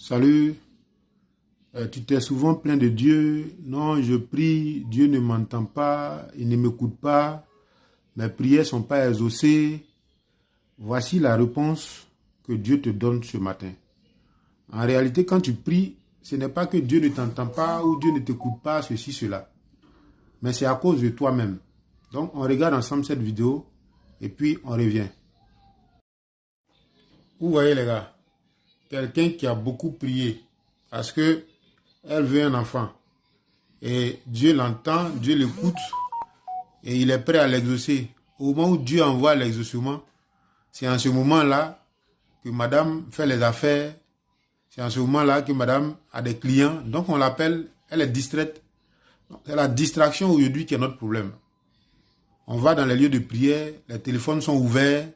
Salut, tu t'es souvent plaint de Dieu. Non, je prie, Dieu ne m'entend pas, il ne m'écoute pas, mes prières ne sont pas exaucées. Voici la réponse que Dieu te donne ce matin. En réalité, quand tu pries, ce n'est pas que Dieu ne t'entend pas ou Dieu ne t'écoute pas, ceci, cela. Mais c'est à cause de toi-même. Donc, on regarde ensemble cette vidéo et puis on revient. Vous voyez les gars, quelqu'un qui a beaucoup prié parce que elle veut un enfant. Et Dieu l'entend, Dieu l'écoute et il est prêt à l'exaucer. Au moment où Dieu envoie l'exaucement, c'est en ce moment-là que madame fait les affaires. C'est en ce moment-là que madame a des clients. Donc on l'appelle, elle est distraite. C'est la distraction aujourd'hui qui est notre problème. On va dans les lieux de prière, les téléphones sont ouverts.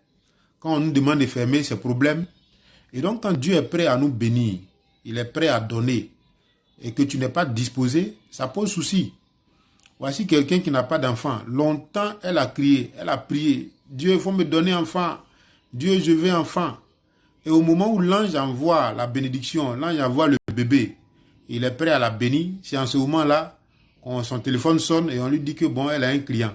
Quand on nous demande de fermer, c'est problème. Et donc quand Dieu est prêt à nous bénir, il est prêt à donner, et que tu n'es pas disposé, ça pose souci. Voici quelqu'un qui n'a pas d'enfant. Longtemps, elle a crié, elle a prié. Dieu, il faut me donner enfant. Dieu, je veux enfant. Et au moment où l'ange envoie la bénédiction, l'ange envoie le bébé, il est prêt à la bénir. C'est en ce moment-là, son téléphone sonne et on lui dit que bon, elle a un client.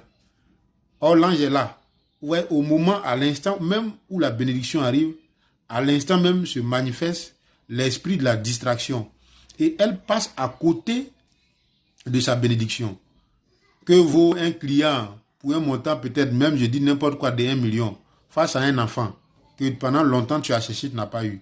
Or, l'ange est là. Ouais, au moment, à l'instant même où la bénédiction arrive, à l'instant même se manifeste l'esprit de la distraction. Et elle passe à côté de sa bénédiction. Que vaut un client pour un montant peut-être même, je dis n'importe quoi, de 1 million, face à un enfant que pendant longtemps tu as cherché, tu n'as pas eu.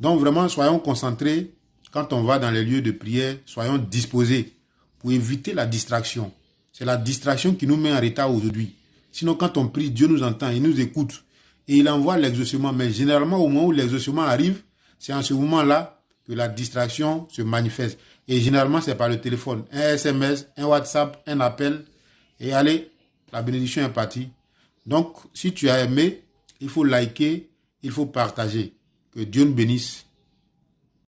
Donc vraiment, soyons concentrés quand on va dans les lieux de prière, soyons disposés pour éviter la distraction. C'est la distraction qui nous met en retard aujourd'hui. Sinon, quand on prie, Dieu nous entend, il nous écoute et il envoie l'exaucement. Mais généralement, au moment où l'exaucement arrive, c'est en ce moment-là que la distraction se manifeste. Et généralement, c'est par le téléphone. Un SMS, un WhatsApp, un appel. Et allez, la bénédiction est partie. Donc, si tu as aimé, il faut liker, il faut partager. Que Dieu nous bénisse.